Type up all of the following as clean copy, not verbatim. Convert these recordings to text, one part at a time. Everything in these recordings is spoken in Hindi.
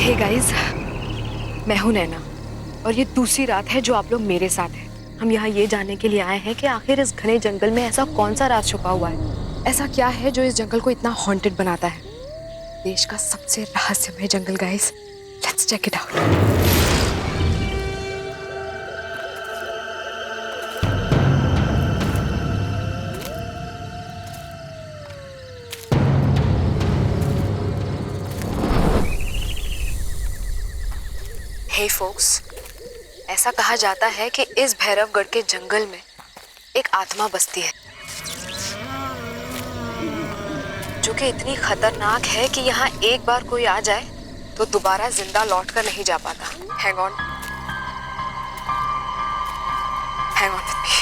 हे गाइस, मैं हूं नैना और ये दूसरी रात है जो आप लोग मेरे साथ हैं। हम यहाँ ये जानने के लिए आए हैं कि आखिर इस घने जंगल में ऐसा कौन सा राज छुपा हुआ है, ऐसा क्या है जो इस जंगल को इतना हॉन्टेड बनाता है। देश का सबसे रहस्यमय जंगल guys, let's check it out. Hey folks, ऐसा कहा जाता है कि इस भैरवगढ़ के जंगल में एक आत्मा बसती है जो कि इतनी खतरनाक है कि यहाँ एक बार कोई आ जाए तो दोबारा जिंदा लौट कर नहीं जा पाता। Hang on with me.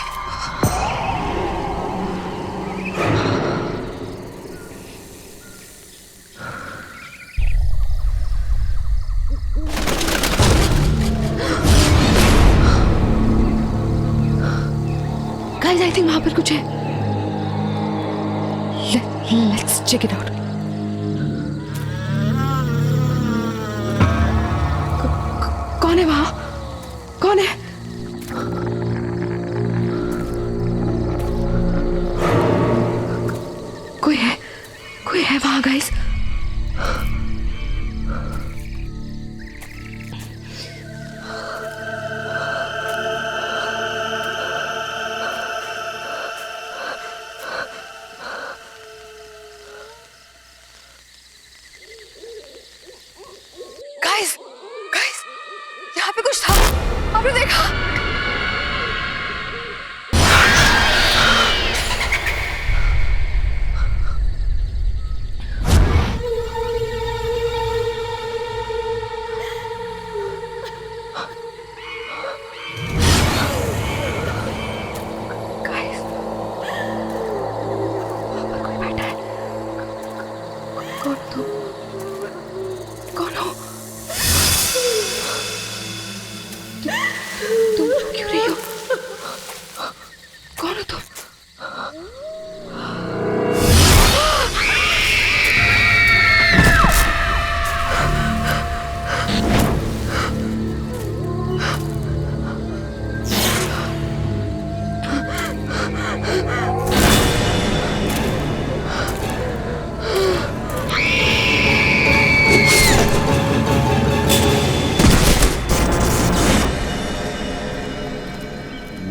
Guys, I think वहां पर कुछ है। Let's check it out. कौन है वहां? कौन है? कोई है वहां गाइस। गाइस, यहाँ पे कुछ था, आपने देखा? गाइस, वहाँ पर कोई बैठा है। कौन तुम? कौन हो? तुम क्यों रही हो? कौन हो तुम?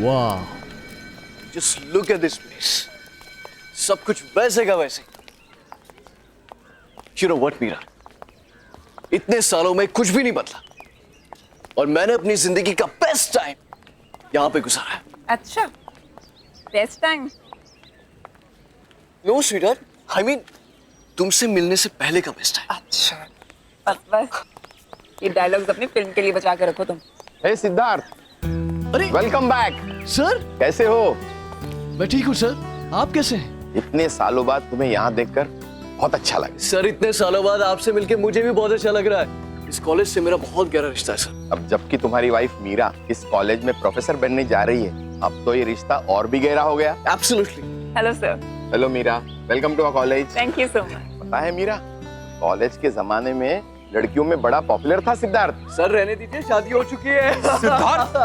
वाह, just look at this place. सब कुछ वैसे का वैसे। यू नो व्हाट मीरा, इतने सालों में कुछ भी नहीं बदला और मैंने अपनी जिंदगी का बेस्ट टाइम यहां पे गुजारा है। अच्छा, best time? No sweetheart, I mean तुमसे मिलने से पहले का बेस्ट टाइम। अच्छा, बस ये डायलॉग्स अपनी फिल्म के लिए बचा के रखो तुम। हे सिद्धार्थ, अरे वेलकम बैक। सर, कैसे हो? मैं ठीक हूँ सर, आप कैसे हैं? इतने सालों बाद तुम्हें यहाँ देखकर बहुत अच्छा लगा। सर, इतने सालों बाद आपसे मिलके मुझे भी बहुत अच्छा लग रहा है। इस कॉलेज से मेरा बहुत गहरा रिश्ता है सर। अब जबकि तुम्हारी वाइफ मीरा इस कॉलेज में प्रोफेसर बनने जा रही है, अब तो ये रिश्ता और भी गहरा हो गया। Absolutely. Hello sir. Hello Meera, welcome to our college. Thank you so much. पता है मीरा, कॉलेज के जमाने में लड़कियों में बड़ा पॉपुलर था सिद्धार्थ। सर रहने दीजिए, शादी हो चुकी है। सिद्धार्थ,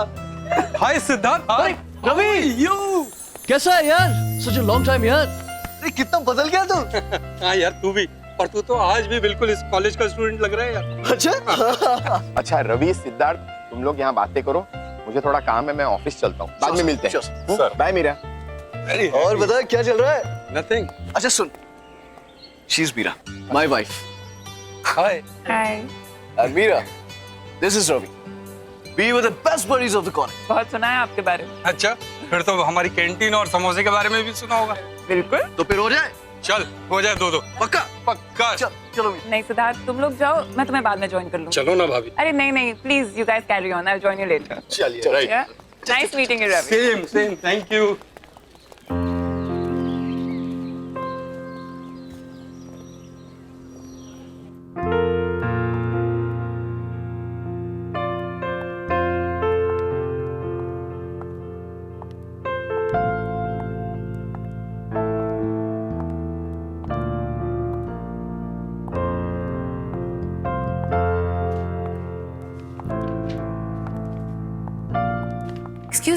हाय सिद्धार्थ। हाय रवि, यू कैसा है यार? सच अ लॉन्ग टाइम यार। अरे कितना बदल गया तू। हाँ यार, तू भी, पर तू तो आज भी बिल्कुल इस कॉलेज का स्टूडेंट लग रहा है यार। अच्छा। अच्छा रवि, सिद्धार्थ, तुम लोग यहाँ बातें करो, मुझे थोड़ा काम है, मैं ऑफिस चलता हूँ, बाद में मिलते हैं। सर। बाय मीरा। और बता क्या चल रहा है? नथिंग। अच्छा सुन, she is Meera, my wife. Hi. Hi. And Meera, this is Ravi. We were the best buddies of the college. बहुत सुना है आपके बारे में। अच्छा, फिर तो हमारी कैंटीन और समोसे के बारे में भी सुना होगा। बिल्कुल। तो फिर हो जाए? चल, हो जाए दो। पक्का? पक्का। चलो मीरा। नहीं सिद्धार्थ, तुम लोग जाओ, मैं तुम्हें बाद में ज्वाइन कर लूँ। चलो ना भाभी। अरे नहीं, please you guys carry on, I will join you later. चलिए। Right. Nice meeting you Ravi. Same, thank you.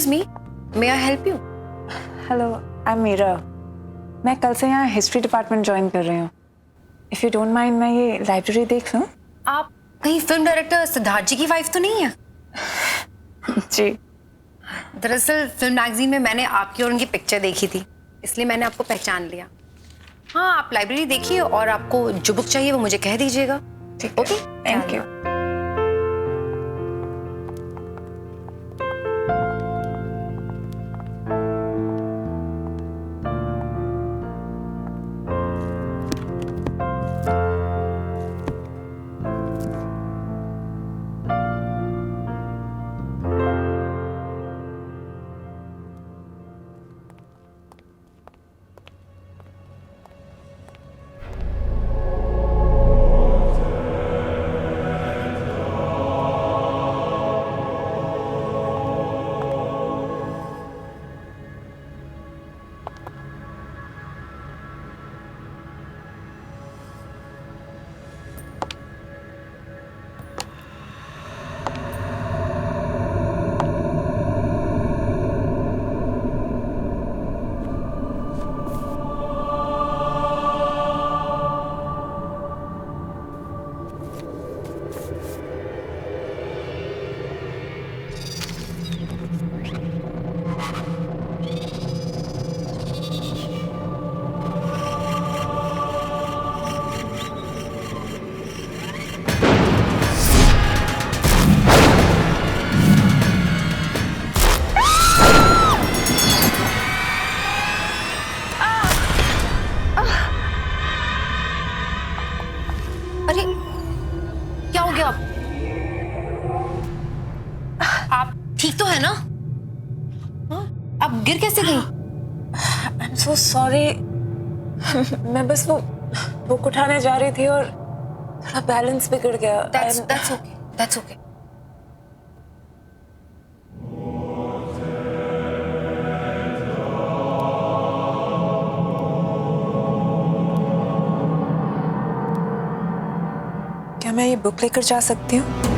Excuse me, may I help you? Hello, I am Meera. मैं कल से यहाँ हिस्ट्री डिपार्टमेंट ज्वाइन कर रही हूँ। इफ यू डोंट माइंड, मैं ये लाइब्रेरी देख लूँ? आप कहीं फिल्म डायरेक्टर सिद्धार्थ जी की वाइफ तो नहीं है? जी। दरअसल फिल्म मैगजीन में मैंने आपकी और उनकी पिक्चर देखी थी, इसलिए मैंने आपको पहचान लिया। हाँ, आप लाइब्रेरी देखिए और आपको जो बुक चाहिए वो मुझे कह दीजिएगा। ठीक है, ओके, थैंक यू। अरे क्या हो गया? आप ठीक तो है ना? हाँ? आप गिर कैसे गई? I am so sorry. मैं बस वो बुक उठाने जा रही थी और थोड़ा बैलेंस बिगड़ गया। That's okay. That's okay. क्या मैं ये बुक लेकर जा सकती हूँ?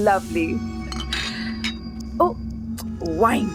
Lovely. Oh, wine.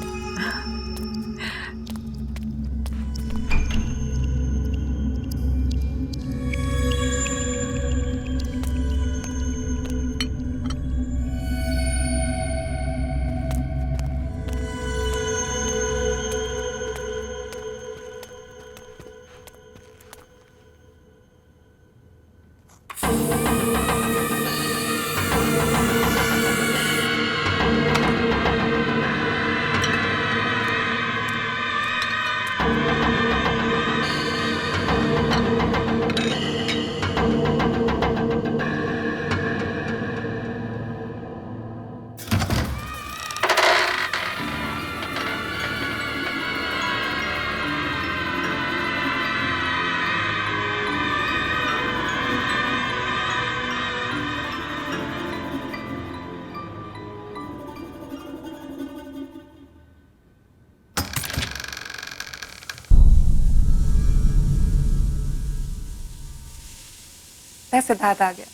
सिद्धार्थ आ गया।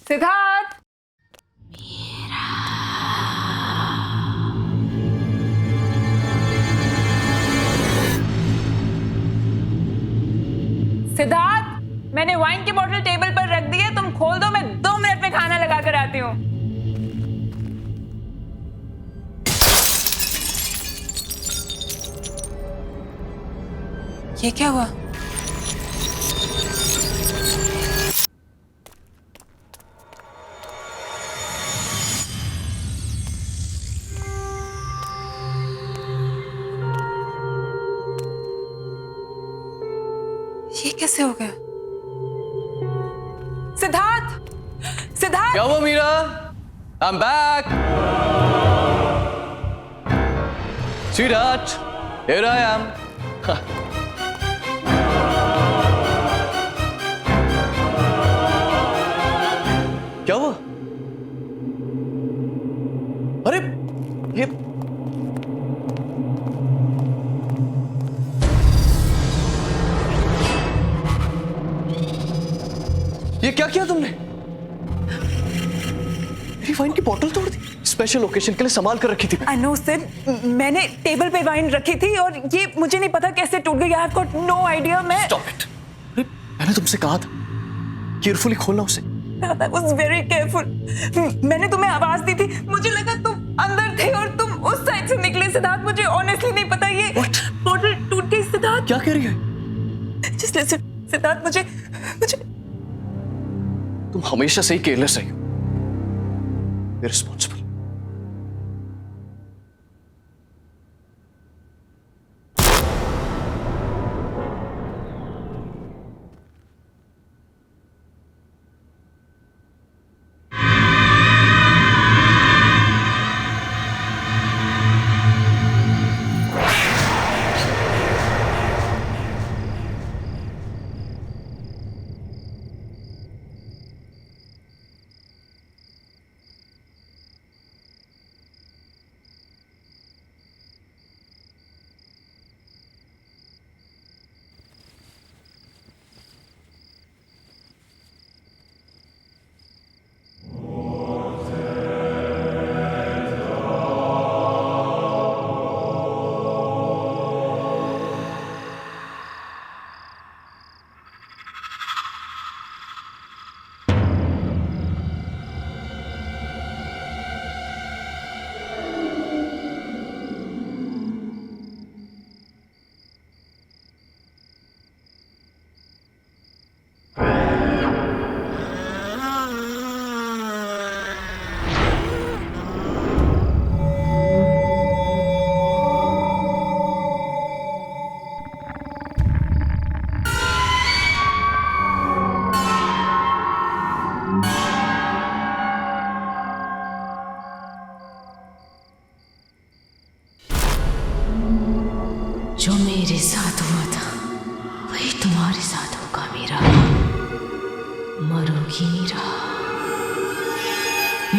सिद्धार्थ, सिद्धार्थ, मैंने वाइन की बोतल टेबल पर रख दी है, तुम खोल दो, मैं 2 मिनट में खाना लगा कर आती हूँ। ये क्या हुआ? कैसे हो गया? सिद्धार्थ, सिद्धार्थ! क्या हुआ Meera? I am back. Sweetheart, here I am. क्या हुआ? अरे ये क्या किया तुमने? मेरी वाइन की बोतल तोड़ दी। स्पेशल ओकेजन के लिए संभाल कर रखी थी। I know, सिड, मैंने टेबल पे वाइन रखी थी और ये मुझे नहीं पता कैसे टूट गई। I've got no idea। मैं Stop it. अरे मैंने तुमसे कहा था केयरफुली खोलना उसे। I was very careful। मैंने तुम्हें आवाज दी थी, मुझे लगा तुम अंदर थे और तुम उस साइड से निकले। सिद्धार्थ, मुझे ऑनेस्टली नहीं पता ये बोतल टूट गई। सिद्धार्थ, क्या कह रही है? Just listen, सिद्धार्थ, मुझे तुम हमेशा से ही केयरलेस रही हो, इररिस्पॉन्सिबल। जो मेरे साथ हुआ था वही तुम्हारे साथ होगा मीरा। मरोगी मीरा,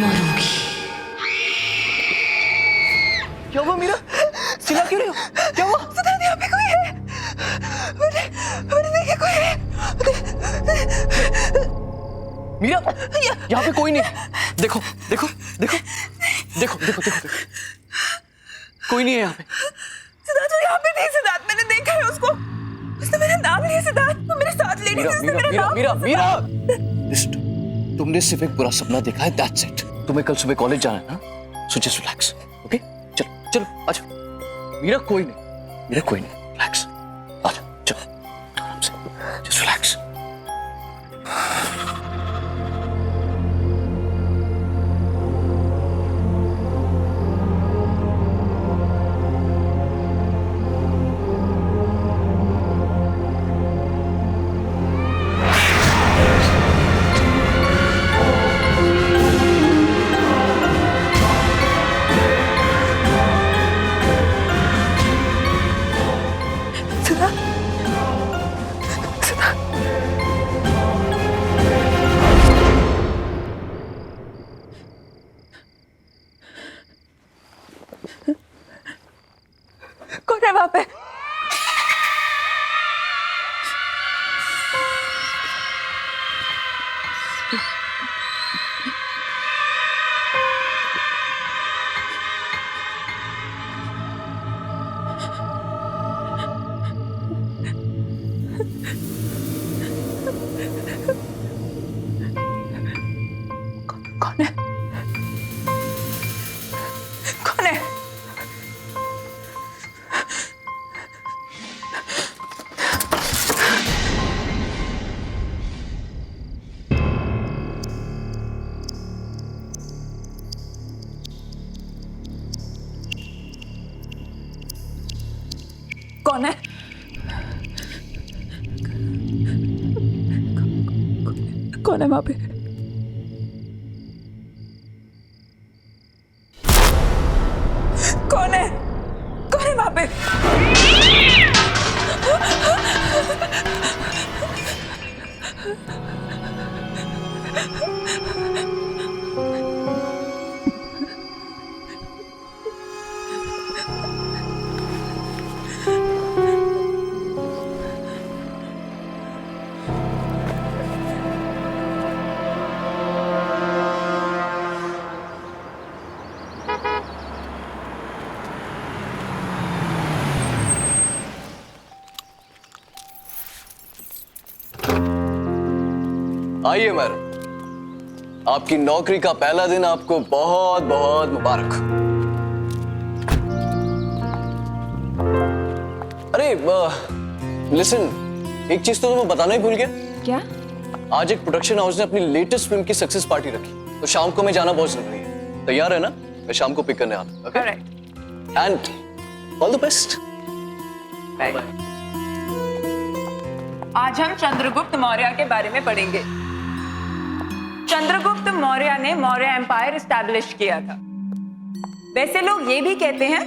मरोगी। क्या हुआ मीरा? चिल्ला क्यों रही हो? क्या हुआ? सिद्धार्थ, यहाँ पे कोई है। मैंने देखा कोई है। मीरा, यहाँ पे कोई नहीं। देखो देखो देखो देखो देखो देखो, कोई नहीं है यहाँ पे। सिद्धार्थ, वो यहाँ पे नहीं। सिद्धार्थ, मैंने देखा है उसको। उसने मेरा नाम लिया। सिद्धार्थ, वो मेरे साथ लेडी थी, उसने मेरा नाम लिया। Listen, तुमने सिर्फ एक बुरा सपना देखा है, that's it। तुम्हें कल सुबह कॉलेज जाना है ना, so just relax, okay? चलो चलो आजा। मीरा कोई नहीं, मीरा कोई नहीं, relax। आजा चलो आराम से, just relax। कौन है वहां पे? कौन है? कौन है? कौन है? कौन है वहां पे? कौन है? कौन है वहां पे? आइए मैडम, आपकी नौकरी का पहला दिन आपको बहुत बहुत मुबारक। अरे लिसन, एक चीज तो तुम्हें बताना ही भूल गया। क्या? आज एक प्रोडक्शन हाउस ने अपनी लेटेस्ट फिल्म की सक्सेस पार्टी रखी, तो शाम को मैं जाना बहुत जरूरी है। तैयार है ना? मैं शाम को पिक करने आता। Okay? And all the best. आज हम चंद्रगुप्त मौर्य के बारे में पढ़ेंगे। चंद्रगुप्त मौर्य ने मौर्य एम्पायर एस्टैब्लिश किया था। वैसे लोग ये भी कहते हैं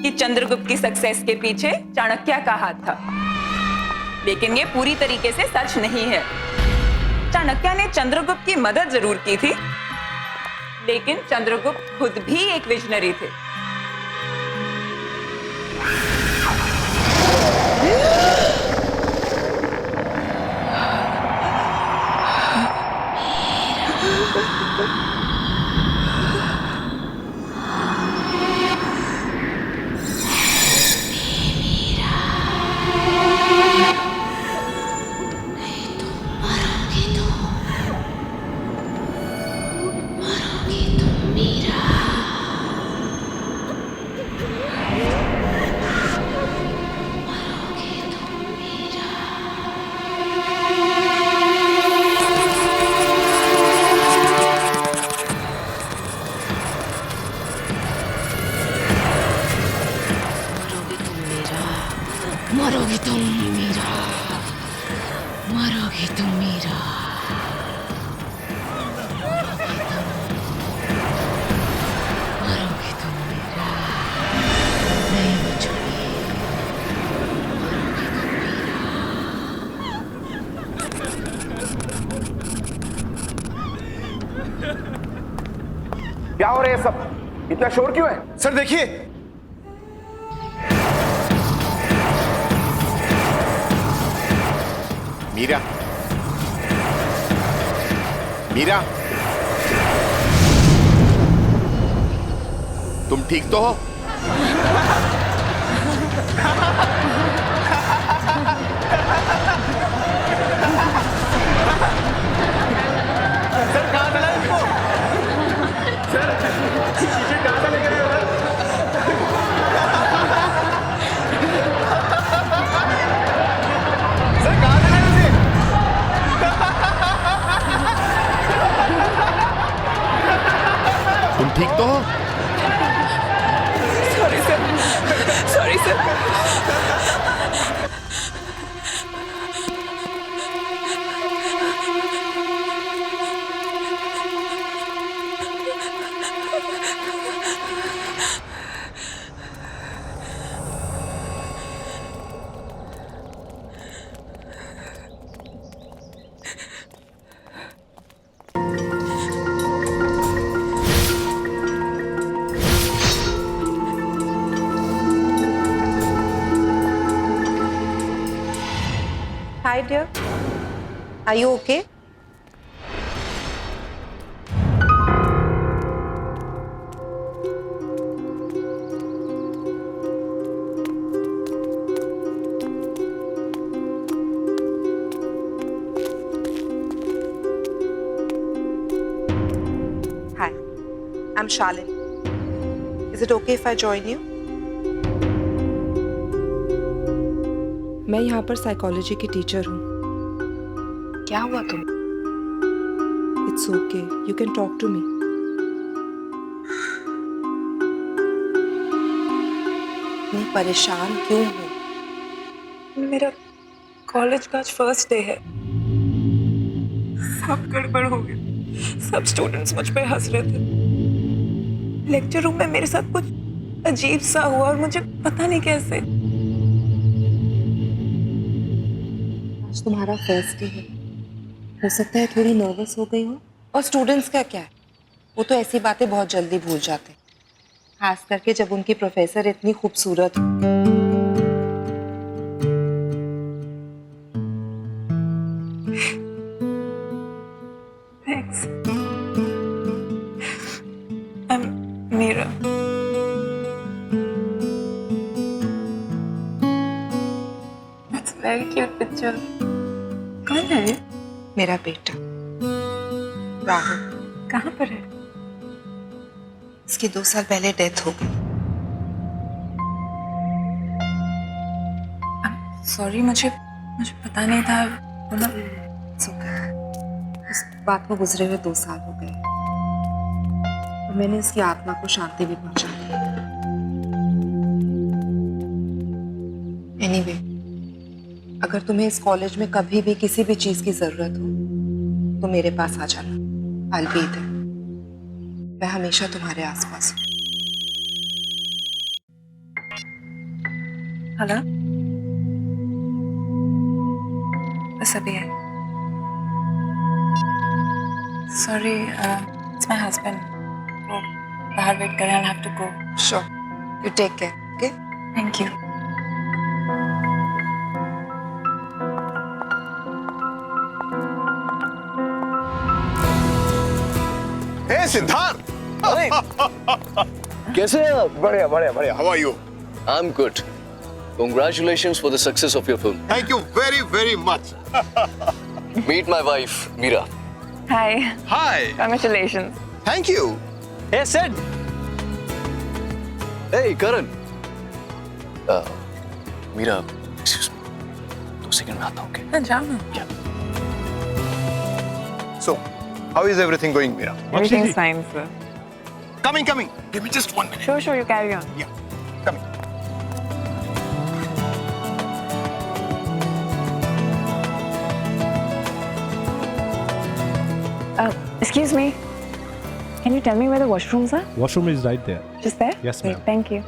कि चंद्रगुप्त की सक्सेस के पीछे चाणक्य का हाथ था, लेकिन ये पूरी तरीके से सच नहीं है। चाणक्य ने चंद्रगुप्त की मदद जरूर की थी, लेकिन चंद्रगुप्त खुद भी एक विजनरी थे। मरोगे तुम मीरा, मरोगे तुम मीरा, मरोगे तुम मीरा, नहीं बचोगे, क्या हो रहा है सब? इतना शोर क्यों है? सर देखिए, मीरा, मीरा, तुम ठीक तो हो? तुम ठीक तो हो? Sorry sir, sorry sir. Hi dear, are you okay? Hi, I'm Shalin. Is it okay if I join you? मैं यहाँ पर साइकोलॉजी की टीचर हूँ। क्या हुआ तुम? It's okay, you can talk to me. मैं परेशान क्यों हूँ? मेरा कॉलेज का आज फर्स्ट डे है। सब गड़बड़ हो गया। सब स्टूडेंट्स मुझ पे हंस रहे थे। लेक्चर रूम में मेरे साथ कुछ अजीब सा हुआ और मुझे पता नहीं कैसे। आज तुम्हारा फर्स्ट डे है, हो सकता है थोड़ी नर्वस हो गई हो। और स्टूडेंट्स का क्या है, वो तो ऐसी बातें बहुत जल्दी भूल जाते हैं, खास करके जब उनकी प्रोफेसर इतनी खूबसूरत हो। Thanks. Meera. That's very cute picture. कौन है ये? मेरा बेटा राहुल, कहाँ पर है? इसकी 2 साल पहले डेथ हो गई। सॉरी, मुझे पता नहीं था। मतलब इस बात को गुजरे हुए 2 साल हो गए और मैंने इसकी आत्मा को शांति भी पहुंचा दी। एनीवे, अगर तुम्हें इस कॉलेज में कभी भी किसी भी चीज की जरूरत हो तो मेरे पास आ जाना। I'll be there. मैं हमेशा तुम्हारे आसपास हूँ। हेलो, बस अभी है। Sorry, it's my husband. वो बाहर वेट कर रहे हैं। I have to go. Sure. You take care. Okay? Thank you. Hey Siddharth, कैसे हैं आप? बढ़िया बढ़िया बढ़िया। How are you? I'm good. Congratulations for the success of your film. Thank you very very much. Meet my wife, Meera. Hi, hi. Congratulations. Thank you. Hey, Sid. Hey, Karan. Meera, excuse me. 2 second में आता हूँ, okay? हाँ, जाओ ना। Yeah. So, how is everything going, Meera? Everything's fine, sir. Coming, coming. Give me just 1 minute. Sure, you carry on. Yeah, coming. Excuse me. Can you tell me where the washrooms are? Washroom is right there. Just there? Yes, Great, ma'am. thank you.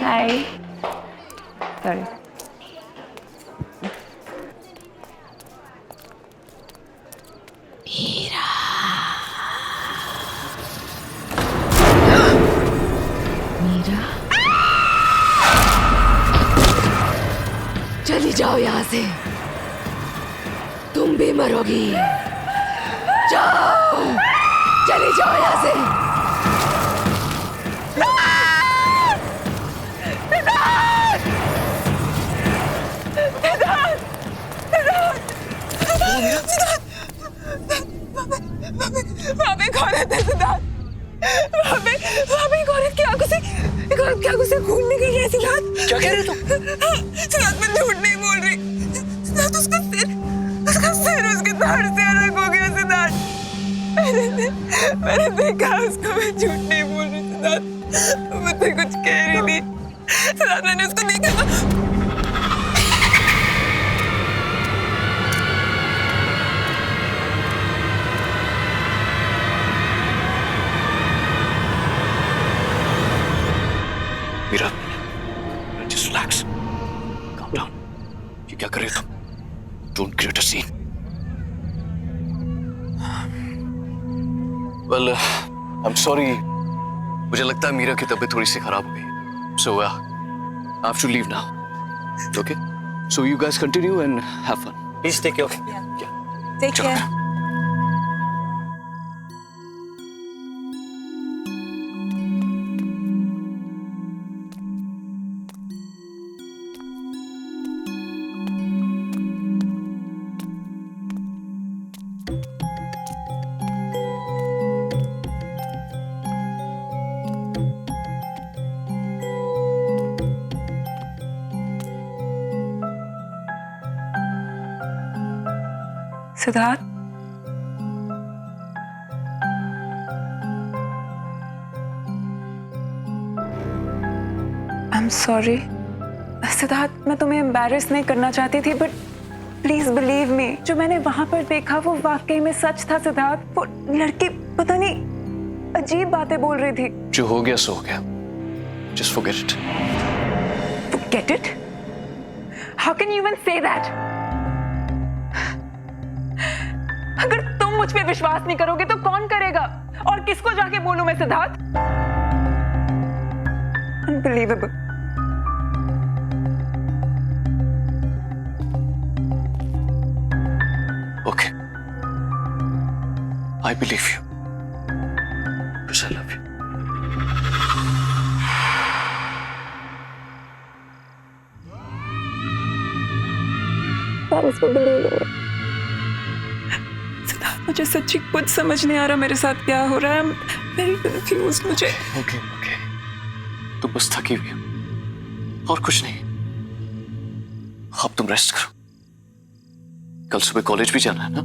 Hi. Sorry. Meera, चली जाओ यहाँ से, तुम भी मरोगी। जाओ, चली जाओ यहाँ से। वहाँ पे एक औरत है सिद्धार्थ। वहाँ पे एक औरत की आंखों से खून निकल रहा है सिद्धार्थ। क्या कह रहे हो तुम? सिद्धार्थ, मैं झूठ नहीं बोल रही। सिद्धार्थ, उसका सिर उसके धड़ से अलग हो गया सिद्धार्थ। मैंने देखा उसको, मैं झूठ नहीं बोल रही सिद्धार्थ। मुझे कुछ कह रही थी सिद्धार्थ, मैंने उसको देखा था। Meera, just relax. Calm down. ये क्या कर रहे हो तुम? Don't create a scene. Well, I'm sorry. मुझे लगता है मीरा की तबीयत थोड़ी सी खराब हो गई. So, I have to leave now. Okay? So you guys continue and have fun. Please take care. Yeah. Take चलो. care. Siddharth, I am sorry Siddharth, मैं तुम्हें एम्बैरेस नहीं करना चाहती थी, बट प्लीज बिलीव मी, जो मैंने वहां पर देखा वो वाकई में सच था सिद्धार्थ। वो लड़की पता नहीं अजीब बातें बोल रही थी। जो हो गया सो हो गया, just forget it. Forget it? How can you even say that? अगर तुम मुझ पे विश्वास नहीं करोगे तो कौन करेगा? और किसको जाके बोलूं मैं Siddharth? Unbelievable. Okay. I believe you. Because I love you. Siddharth, मुझे सच्ची कुछ समझ नहीं आ रहा मेरे साथ क्या हो रहा है। I'm very confused। मुझे Okay. तुम बस थकी हुई हो और कुछ नहीं। अब तुम रेस्ट करो। कल सुबह कॉलेज भी जाना है ना?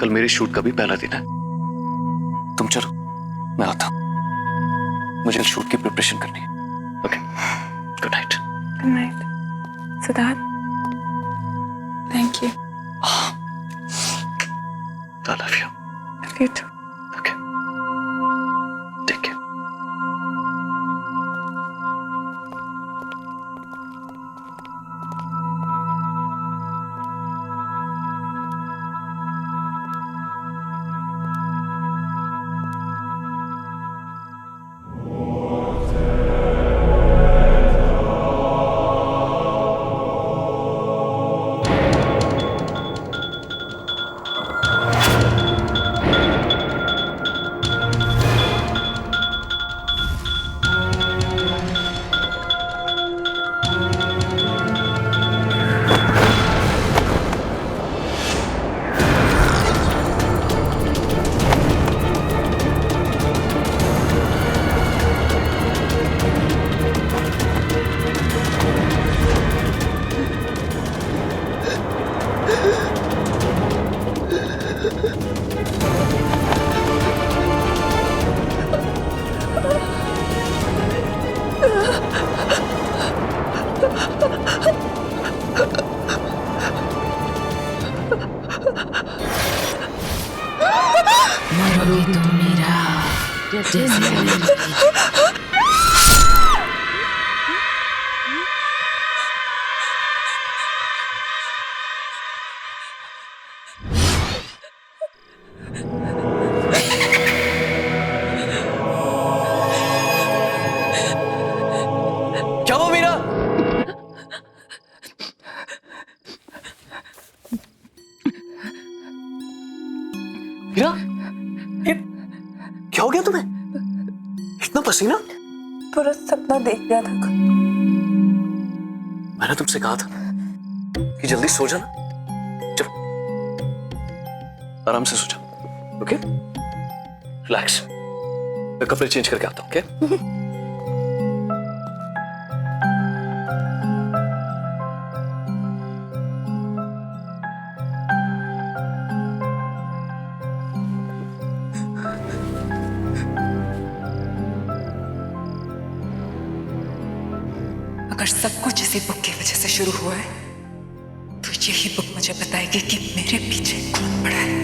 कल मेरे शूट का भी पहला दिन है। तुम चलो, मैं आता हूं। मुझे शूट की प्रिपरेशन करनी है। Okay, good night. Good night, Siddharth. Thank you. I love you. Love you too. Okay. Take care. मरोगे तुम मेरा जैसे क्या हुआ मीरा? मीरा, ये क्या हो गया तुम्हें? इतना पसीना? पूरा सपना देख लिया था। मैंने तुमसे कहा था कि जल्दी सो जाना। चलो, आराम से सो जाओ। Okay, relax. मैं कपड़े चेंज करके आता हूँ। ओके? अगर सब कुछ इसी बुक की वजह से शुरू हुआ है तो यही बुक मुझे बताएगी कि मेरे पीछे कौन पड़ा है।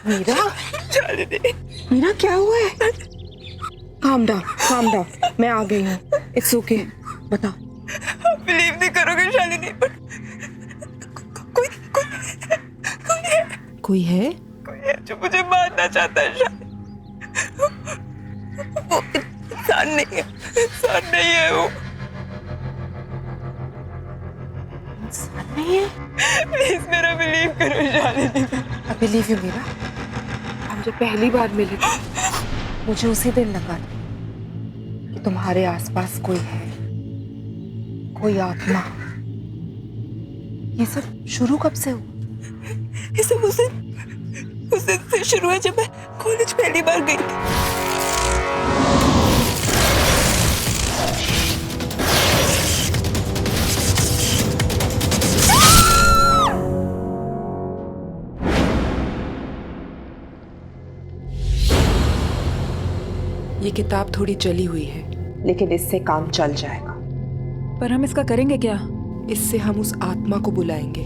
मीरा, मीरा क्या हुआ है? काम डाउन, मैं आ गई हूँ। इट्स ओके, बताओ। बिलीव नहीं करोगे शालिनी, पर कोई है? कोई है जो मुझे मारना चाहता है शालिनी। वो इंसान नहीं है वो। इंसान नहीं है? प्लीज मेरा बिलीव करो Shalini. I believe you Meera. हम जब पहली बार मिले थे, मुझे उसी दिन लगा कि तुम्हारे आसपास कोई है, कोई आत्मा। ये सब शुरू कब से हुआ? ये सब उस दिन से शुरू है जब मैं कॉलेज पहली बार गई थी। ये किताब थोड़ी जली हुई है, लेकिन इससे काम चल जाएगा। पर हम इसका करेंगे क्या? इससे हम उस आत्मा को बुलाएंगे,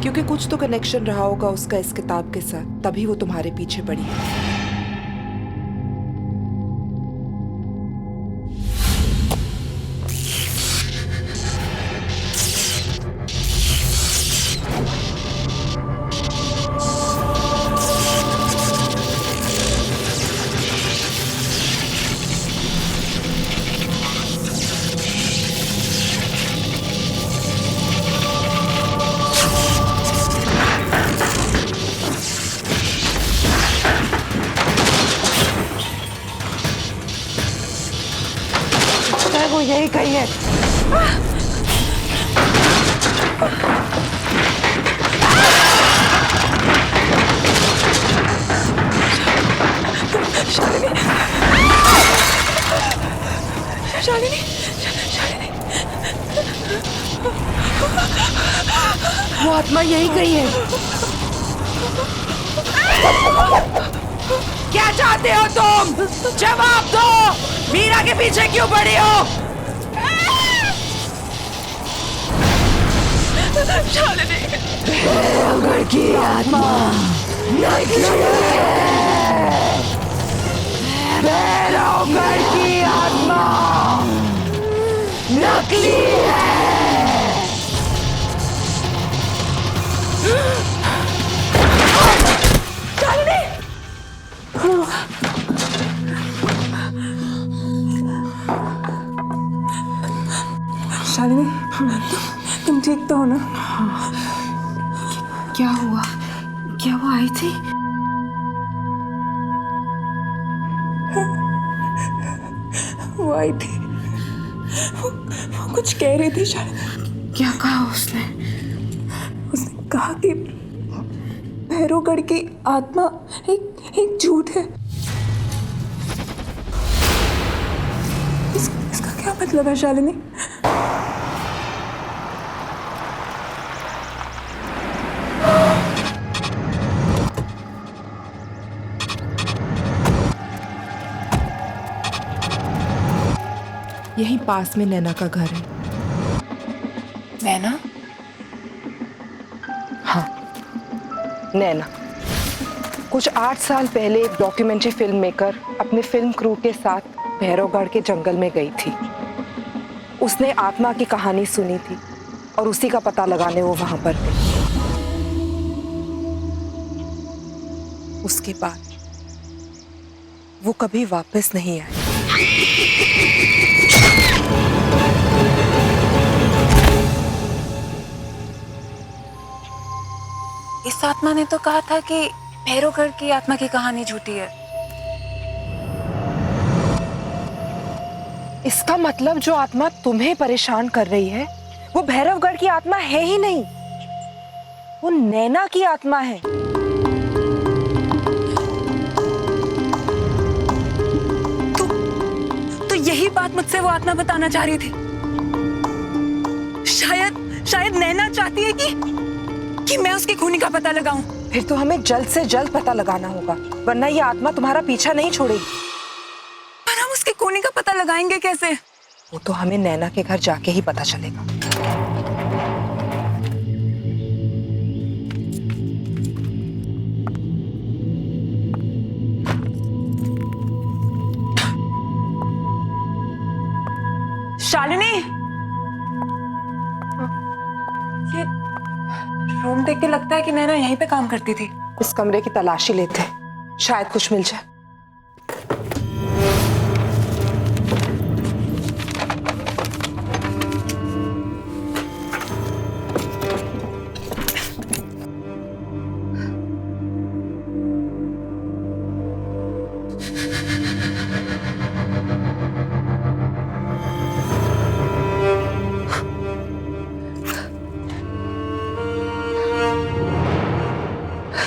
क्योंकि कुछ तो कनेक्शन रहा होगा उसका इस किताब के साथ, तभी वो तुम्हारे पीछे पड़ी है। वो यही कही है। शालिनी, वो आत्मा यही कही है। क्या चाहते हो तुम? जवाब दो। मीरा के पीछे क्यों पड़ी हो? भैरवगढ़ की आत्मा भैरवगढ़ की आत्मा नकली है। शालिनी, तुम ठीक तो हो ना? क्या हुआ? क्या वो आई थी? वो आई थी, वो कुछ कह रही थी शालिनी। क्या कहा उसने? उसने कहा कि भैरवगढ़ की आत्मा एक झूठ है। इसका क्या मतलब है शालिनी? यहीं पास में नैना का घर है। नैना? हाँ, नैना। कुछ 8 साल पहले एक डॉक्यूमेंट्री फिल्म मेकर अपने फिल्म क्रू के साथ भैरवगढ़ के जंगल में गई थी। उसने आत्मा की कहानी सुनी थी और उसी का पता लगाने वो वहां पर गई। उसके बाद वो कभी वापस नहीं आई। इस आत्मा ने तो कहा था कि भैरवगढ़ की आत्मा की कहानी झूठी है। इसका मतलब जो आत्मा तुम्हें परेशान कर रही है वो भैरवगढ़ की आत्मा है ही नहीं, वो नैना की आत्मा है। तो यही बात मुझसे वो आत्मा बताना चाह रही थी। शायद नैना चाहती है कि मैं उसकी खूनी का पता लगाऊं। फिर तो हमें जल्द से जल्द पता लगाना होगा, वरना ये आत्मा तुम्हारा पीछा नहीं छोड़ेगी। पर हम उसके खूनी का पता लगाएंगे कैसे? वो तो हमें नैना के घर जाके ही पता चलेगा। ये रूम देख के लगता है कि नैना यहीं पे काम करती थी। इस कमरे की तलाशी लेते हैं, शायद कुछ मिल जाए।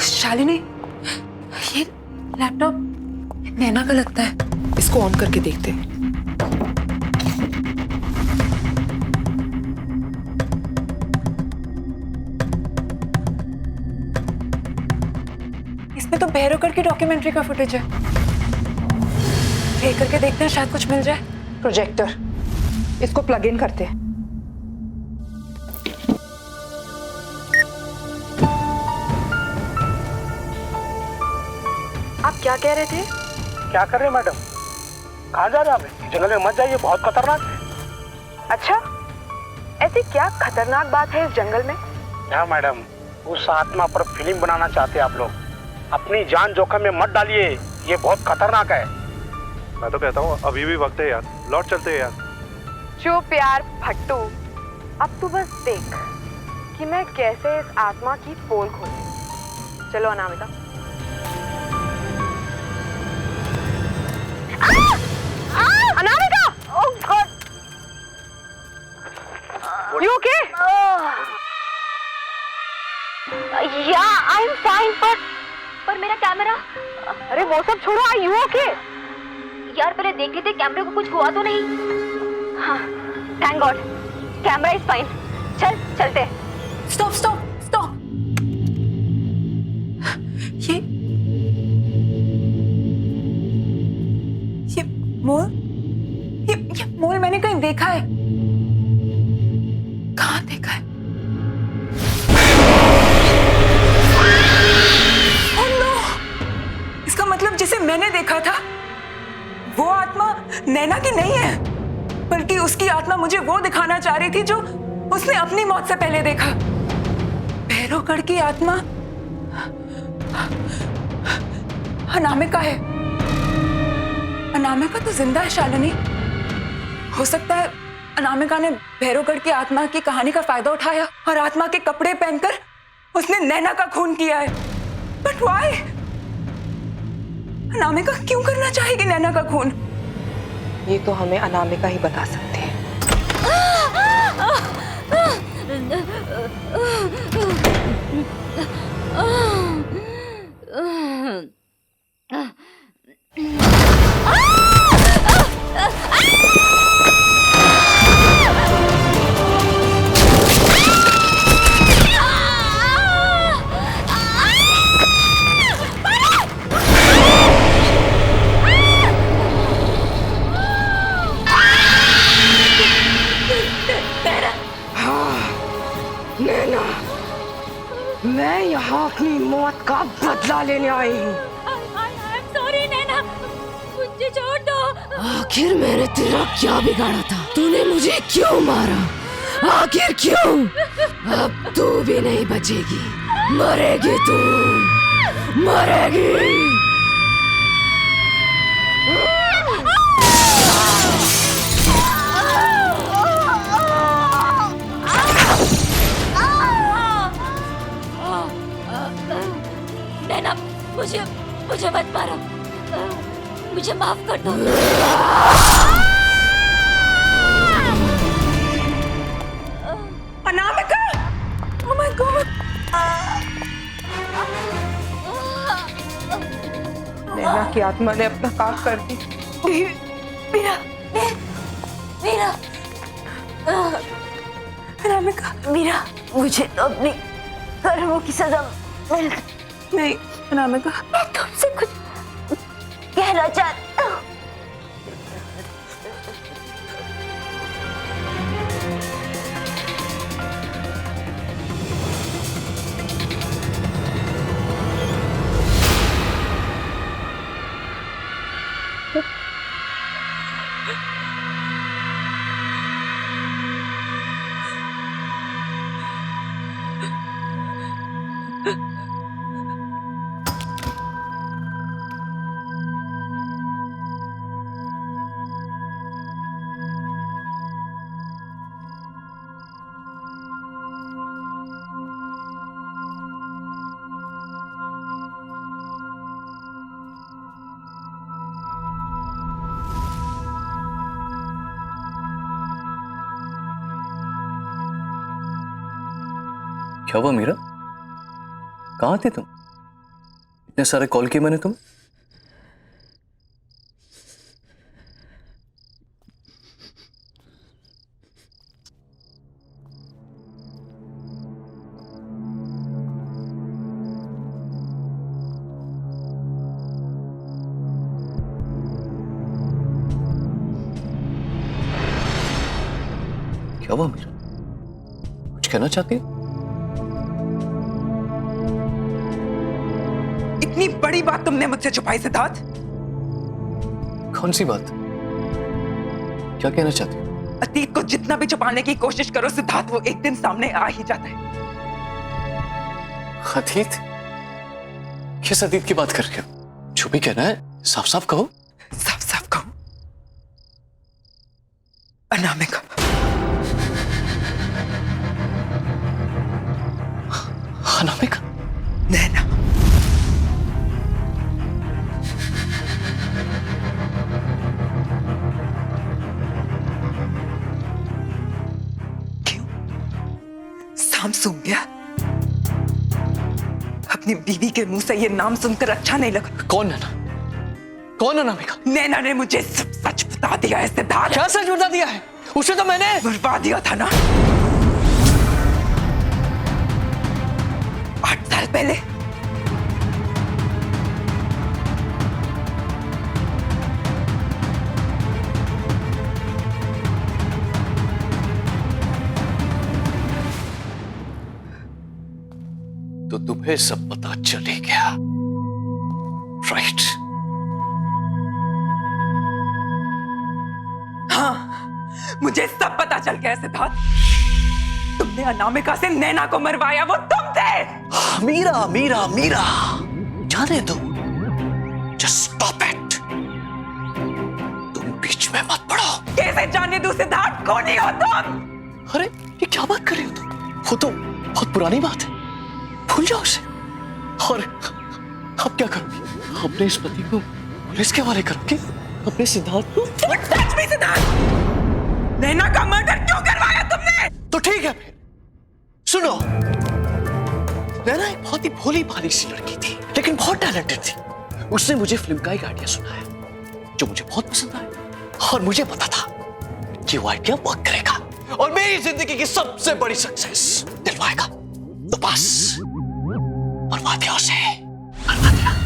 शालिनी, ये लैपटॉप नैना का लगता है। इसको ऑन करके देखते हैं। इसमें तो भैरवगढ़ की डॉक्यूमेंट्री का फुटेज है। प्ले करके देखते हैं, शायद कुछ मिल जाए। प्रोजेक्टर, इसको प्लग इन करते हैं। आप क्या कह रहे थे? क्या कर रहे हैं मैडम? कहाँ जा रहे हैं आप? जंगल में मत जाइए, बहुत खतरनाक है। अच्छा, ऐसी क्या खतरनाक बात है इस जंगल में? क्या मैडम, उस आत्मा पर फिल्म बनाना चाहते हैं आप लोग? अपनी जान जोखिम में मत डालिए, ये बहुत खतरनाक है। मैं तो कहता हूँ अभी भी वक्त है यार, लौट चलते हैं यार। चुप यार फट्टू, अब तू बस देख कि मैं कैसे इस आत्मा की पोल खोलूं। चलो अनामिका। अनामिका! ओह गॉड! You okay? या आई एम फाइन, पर मेरा कैमरा। अरे वो सब छोड़ो, Are you okay? यार पहले देख लेते कैमरे को कुछ हुआ तो नहीं। हाँ, thank God, camera is fine. चलते। Stop stop stop. ये मोल, ये मोल मैंने कहीं देखा है। कहाँ देखा है? Oh no! इसका मतलब जिसे मैंने देखा था वो आत्मा नैना की नहीं है, बल्कि उसकी आत्मा मुझे वो दिखाना चाह रही थी जो उसने अपनी मौत से पहले देखा। भैरवगढ़ की आत्मा अनामिका है। अनामिका तो जिंदा है शालिनी। हो सकता है अनामिका ने भैरवगढ़ की आत्मा की कहानी का फायदा उठाया और आत्मा के कपड़े पहनकर उसने नैना का खून किया है। But why? अनामिका क्यों करना चाहेगी नैना का खून? ये तो हमें अनामिका ही बता सकती है। मैं यहाँ अपनी मौत का बदला लेने आई हूँ। सॉरी नैना, मुझे छोड़ दो। आखिर मैंने तेरा क्या बिगाड़ा था? तूने मुझे क्यों मारा? आखिर क्यों? अब तू भी नहीं बचेगी, मरेगी तू, मरेगी। नैना, मुझे मत मारो, मुझे माफ कर दो। अनामिका! Oh my God! नैना की आत्मा ने अपना काम कर दी। मीरा, अनामिका, मीरा, मुझे तो अपनी कर्मों की सजा मिल गई। नहीं अनामिका, मैं तुमसे कुछ कहना चाहती हूँ। क्या हुआ मीरा? कहाँ थे तुम? इतने सारे कॉल किए मैंने तुम्हें। क्या हुआ मीरा? कुछ कहना चाहती हो? इतनी बड़ी बात तुमने मुझसे छुपाई सिद्धार्थ। कौन सी बात? क्या कहना चाहती हो? अतीत को जितना भी छुपाने की कोशिश करो सिद्धार्थ, वो एक दिन सामने आ ही जाता है। अतीत? किस अतीत की बात कर रहे हो? जो भी कहना है साफ साफ कहो। साफ साफ कहो, अनामिका। अनामिका? नैना। क्यों? शाम सूम गया? अपनी बीवी के मुंह से ये नाम सुनकर अच्छा नहीं लगा? कौन नैना? कौन अनामिका? नैना ने मुझे सब सच बता दिया है सिद्धार्थ। क्या सच बता दिया है? उसे तो मैंने बुलवा दिया था ना 8 साल पहले। तो तुम्हें सब पता चल ही गया, राइट? हाँ, मुझे सब पता चल गया सिद्धार्थ। तुमने अनामिका से नैना को मरवाया, वो तुम थे। मीरा मीरा मीरा, जाने दो। Just stop it. तुम बीच में मत पड़ो। कैसे जाने दूं सिद्धार्थ? कौन ही हो तुम? अरे ये क्या बात कर रही हो तुम? वो तो बहुत पुरानी बात है, भूल जाओ उसे। और अब क्या करोगी? अपने इस पति को पुलिस के हवाले करोगे? अपने सिद्धार्थ को? सच में सिद्धार्थ, नैना का मर्डर क्यों करवाया तुमने? तो ठीक है फिर सुनो। नैना एक बहुत ही भोली भाली सी लड़की थी, लेकिन बहुत टैलेंटेड थी। उसने मुझे फिल्म का एक आइडिया सुनाया जो मुझे बहुत पसंद आया, और मुझे पता था कि वो आइडिया वर्क करेगा और मेरी जिंदगी की सबसे बड़ी सक्सेस दिलवाएगा। तो बस मरवा दिया उसे, मरवा दिया।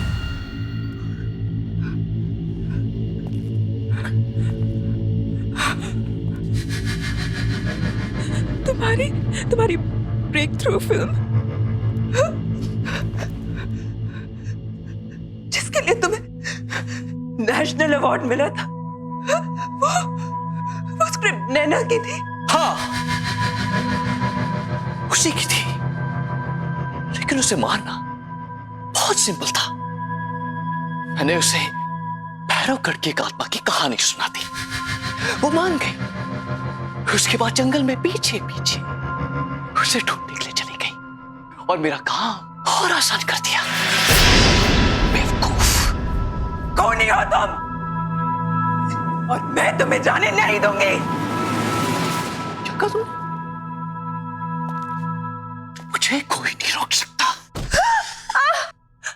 तुम्हारी ब्रेक थ्रू फिल्म, जिसके लिए तुम्हें नेशनल अवार्ड मिला था, वो स्क्रिप्ट नैना की थी। हाँ, उसी की थी, लेकिन उसे मारना बहुत सिंपल था। मैंने उसे भैरवगढ़ की एक आत्मा की कहानी सुना दी, वो मान गई। उसके बाद जंगल में पीछे पीछे उसे ढूंढने के लिए चली गई और मेरा काम और आसान कर दिया। बेवकूफ। कौन ही हो तुम? और मैं तुम्हें जाने नहीं दूंगी। क्या कहा तुम? मुझे कोई नहीं रोक सकता।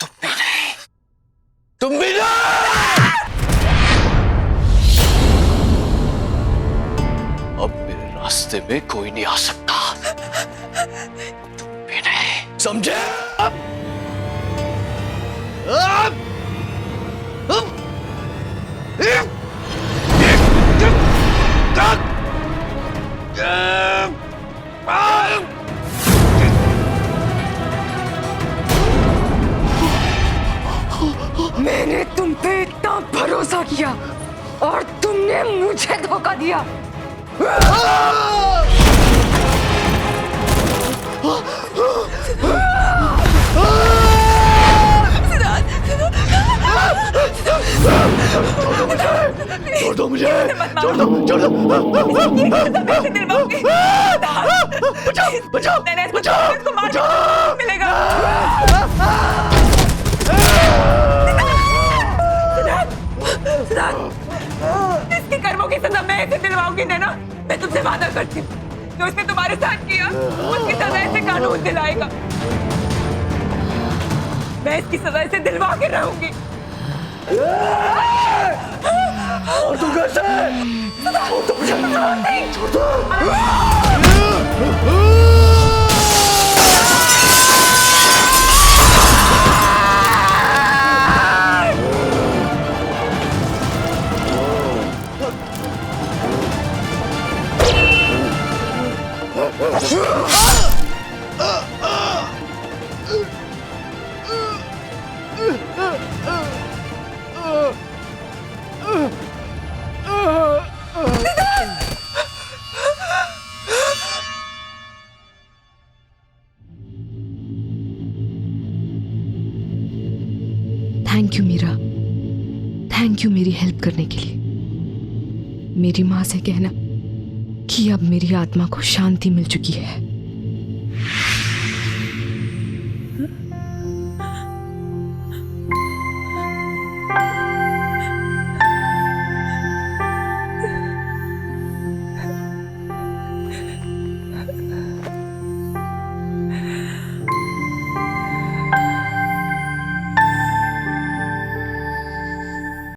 तुम भी नहीं, तुम भी नहीं। अब मेरे रास्ते में कोई नहीं आ सकता। तुम भी नहीं, समझे? मैंने तुम पे इतना भरोसा किया और तुमने मुझे धोखा दिया। छोड़ दो मुझे, छोड़ दो, छोड़ दो। बचाओ, बचाओ, बचाओ, मिलेगा। इसके कर्मों की सजा मैं इसे दिलवाऊंगी नैना। मैं तुमसे वादा करती हूँ, जो इसने तुम्हारे साथ किया उसकी सजा से कानून दिलाएगा। मैं इसकी सजा से दिलवा के रहूंगी। और तू कैसे? छोड़ दो मुझे, छोड़ दो। Thank you Meera, thank you मेरी हेल्प करने के लिए। मेरी माँ से कहना कि अब मेरी आत्मा को शांति मिल चुकी है।